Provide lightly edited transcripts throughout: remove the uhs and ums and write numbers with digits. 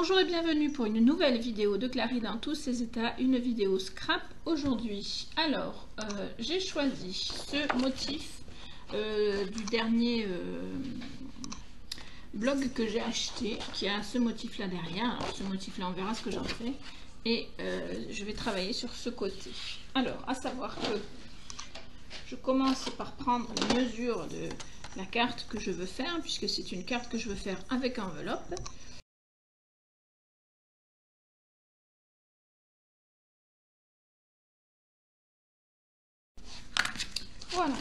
Bonjour et bienvenue pour une nouvelle vidéo de Clary dans tous ses états, une vidéo scrap aujourd'hui. Alors, j'ai choisi ce motif du dernier blog que j'ai acheté, qui a ce motif là derrière. Alors, ce motif là, on verra ce que j'en fais. Et je vais travailler sur ce côté. Alors, à savoir que je commence par prendre la mesure de la carte que je veux faire, puisque c'est une carte que je veux faire avec enveloppe. Voilà.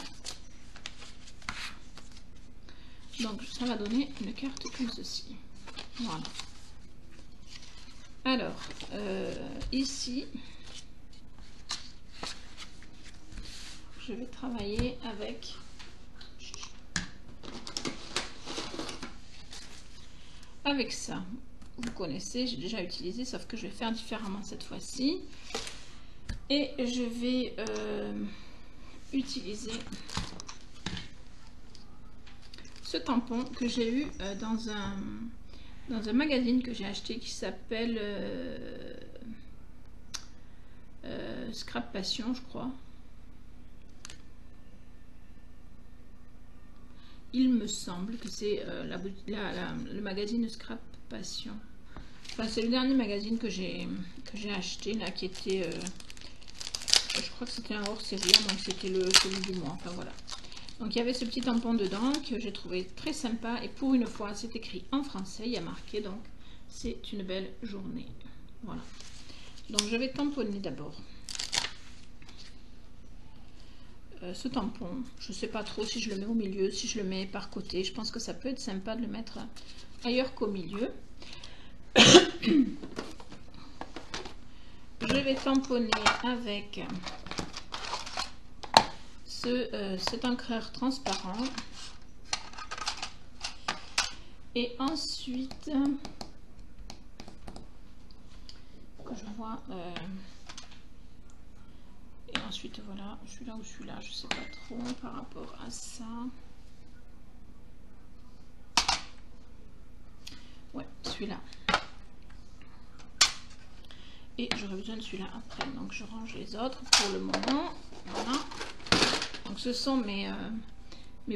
Donc ça va donner une carte comme ceci. Voilà. Alors, ici, je vais travailler avec ça. Vous connaissez, j'ai déjà utilisé, sauf que je vais faire différemment cette fois-ci. Et je vais utiliser ce tampon que j'ai eu dans un magazine que j'ai acheté qui s'appelle Scrap Passion, je crois. Il me semble que c'est le magazine Scrap Passion. Enfin, c'est le dernier magazine que j'ai acheté là, qui était je crois que c'était un hors-série, donc c'était celui du mois. Enfin voilà. Donc il y avait ce petit tampon dedans que j'ai trouvé très sympa, et pour une fois c'est écrit en français, il y a marqué donc c'est une belle journée. Voilà. Donc je vais tamponner d'abord ce tampon. Je ne sais pas trop si je le mets au milieu, si je le mets par côté. Je pense que ça peut être sympa de le mettre ailleurs qu'au milieu. Je vais tamponner avec cet encreur transparent. Et ensuite, que je vois... et ensuite, voilà, celui-là ou celui-là, je sais pas trop par rapport à ça. Ouais, celui-là. Et j'aurai besoin de celui-là après. Donc, je range les autres pour le moment. Voilà. Donc, ce sont mes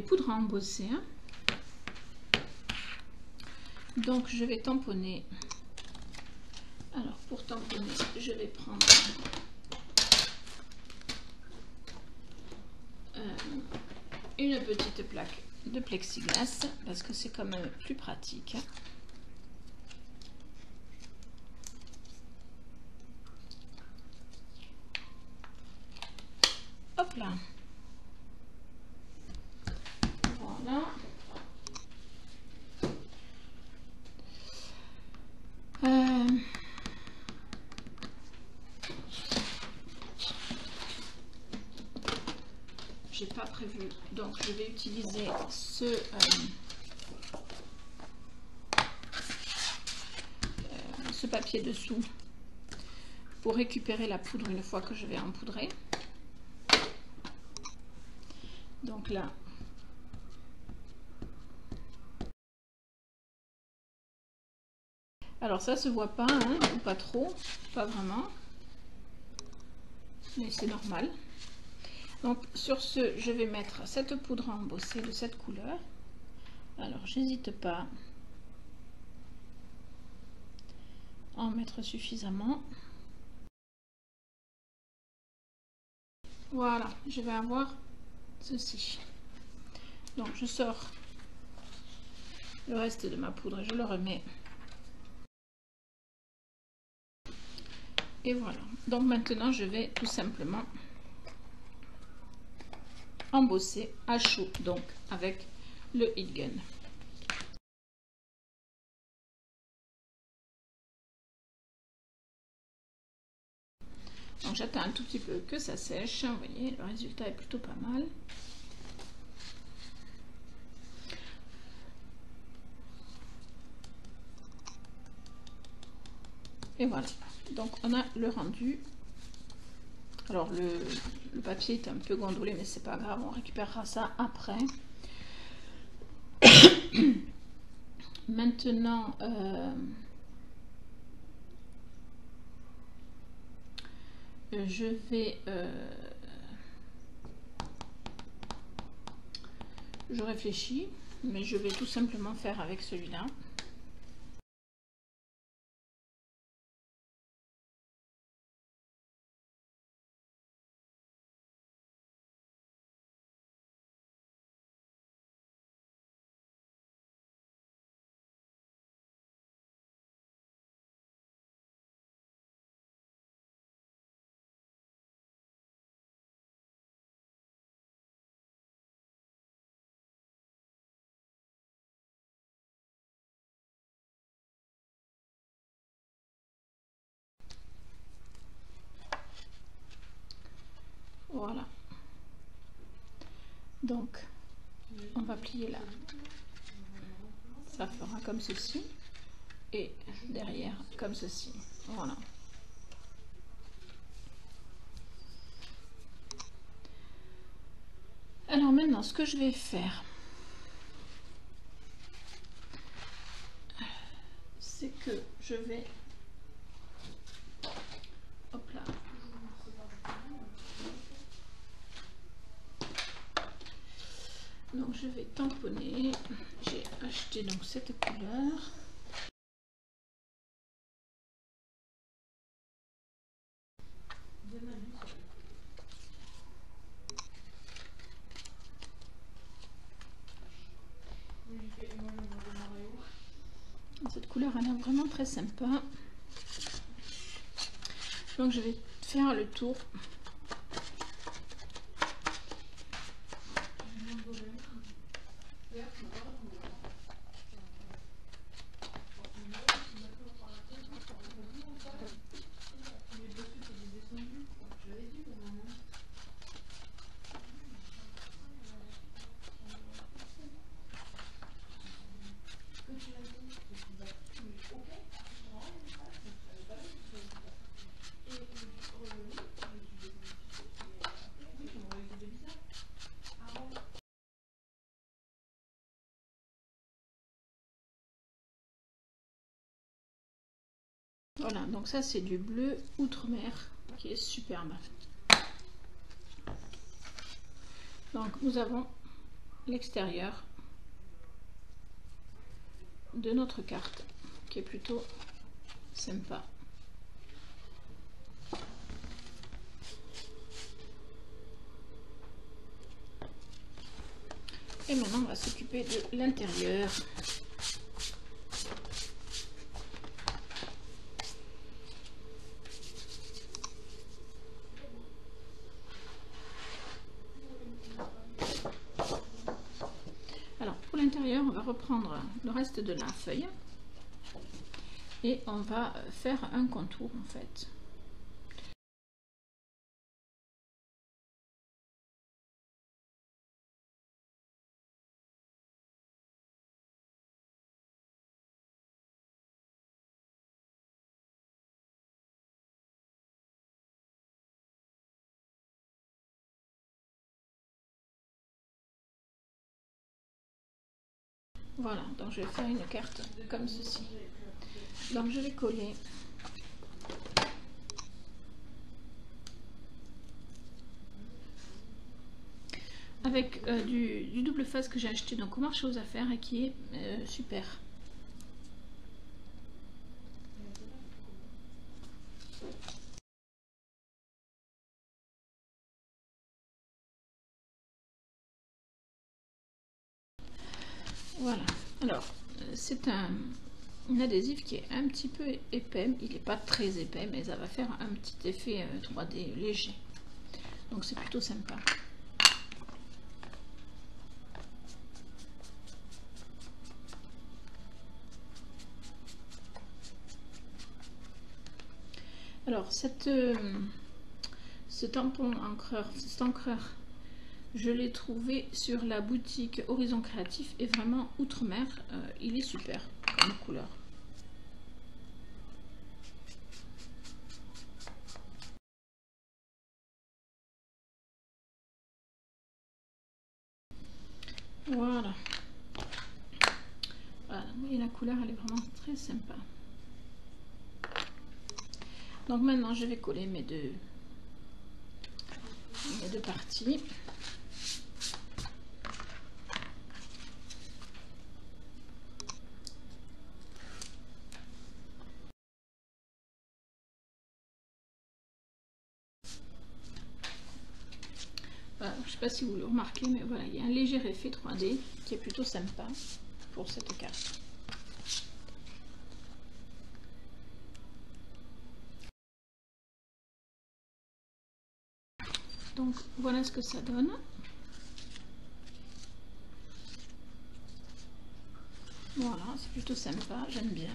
poudres à embosser. Hein. Donc, je vais tamponner. Alors, pour tamponner, je vais prendre... une petite plaque de plexiglas parce que c'est quand même plus pratique. Hop là. Voilà. J'ai pas prévu, donc je vais utiliser ce papier dessous pour récupérer la poudre une fois que je vais empoudrer. Donc là, alors ça se voit pas, hein, ou pas trop, pas vraiment, mais c'est normal. Donc sur ce, je vais mettre cette poudre à embosser de cette couleur. Alors j'hésite pas à en mettre suffisamment. Voilà, je vais avoir ceci. Donc je sors le reste de ma poudre et je le remets. Et voilà. Donc maintenant je vais tout simplement embosser à chaud, donc avec le heat gun. Donc j'attends un tout petit peu que ça sèche. Vous voyez, le résultat est plutôt pas mal. Et voilà. Donc on a le rendu. Alors le papier est un peu gondolé, mais c'est pas grave, on récupérera ça après. Maintenant, je réfléchis, mais je vais tout simplement faire avec celui-là. Voilà. Donc, on va plier là. Ça fera comme ceci. Et derrière, comme ceci. Voilà. Alors maintenant, ce que je vais faire, c'est que je vais... Hop là. Donc je vais tamponner. J'ai acheté donc cette couleur. Cette couleur elle est vraiment très sympa. Donc je vais faire le tour. Voilà, donc ça c'est du bleu outre-mer qui est superbe. Donc nous avons l'extérieur de notre carte qui est plutôt sympa. Et maintenant on va s'occuper de l'intérieur. Alors pour l'intérieur, on va reprendre le reste de la feuille et on va faire un contour en fait. Voilà, donc je vais faire une carte comme ceci. Donc je vais coller avec du double face que j'ai acheté donc au marché aux affaires et qui est super. Voilà, alors c'est un adhésif qui est un petit peu épais, il n'est pas très épais mais ça va faire un petit effet 3D léger, donc c'est plutôt sympa. Alors ce tampon encreur, cet encreur, je l'ai trouvé sur la boutique Horizon Créatif et vraiment outre-mer, il est super comme couleur. Voilà. Voilà, et la couleur elle est vraiment très sympa. Donc maintenant je vais coller mes deux deux parties. Voilà, je ne sais pas si vous le remarquez, mais voilà, il y a un léger effet 3D qui est plutôt sympa pour cette carte. Donc voilà ce que ça donne. Voilà, c'est plutôt sympa, j'aime bien.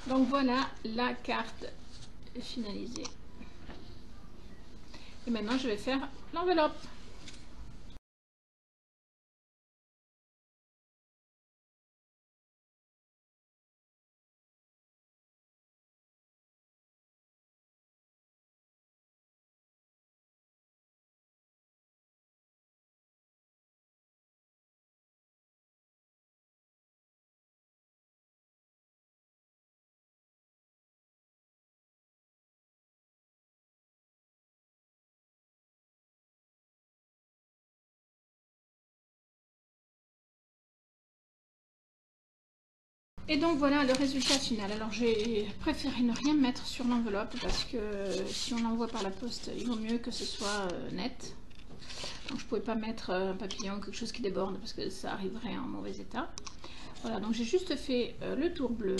Donc voilà, la carte est finalisée. Et maintenant, je vais faire l'enveloppe. Et donc voilà le résultat final. Alors j'ai préféré ne rien mettre sur l'enveloppe parce que si on l'envoie par la poste, il vaut mieux que ce soit net. Donc je ne pouvais pas mettre un papillon, quelque chose qui déborde parce que ça arriverait en mauvais état. Voilà, donc j'ai juste fait le tour bleu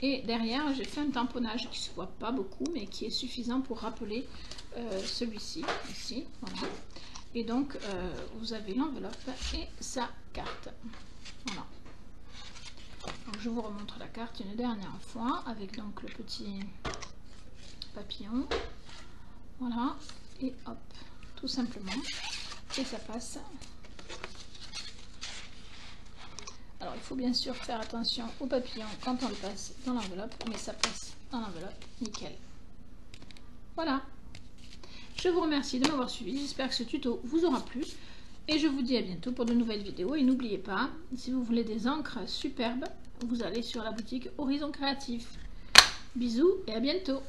et derrière j'ai fait un tamponnage qui ne se voit pas beaucoup mais qui est suffisant pour rappeler celui-ci, ici. Voilà. Et donc vous avez l'enveloppe et sa carte. Voilà. Donc je vous remontre la carte une dernière fois avec donc le petit papillon. Voilà, et hop, tout simplement. Et ça passe. Alors il faut bien sûr faire attention au papillon quand on le passe dans l'enveloppe, mais ça passe dans l'enveloppe, nickel. Voilà. Je vous remercie de m'avoir suivi, j'espère que ce tuto vous aura plu. Et je vous dis à bientôt pour de nouvelles vidéos. Et n'oubliez pas, si vous voulez des encres superbes, vous allez sur la boutique Horizon Créatif. Bisous et à bientôt.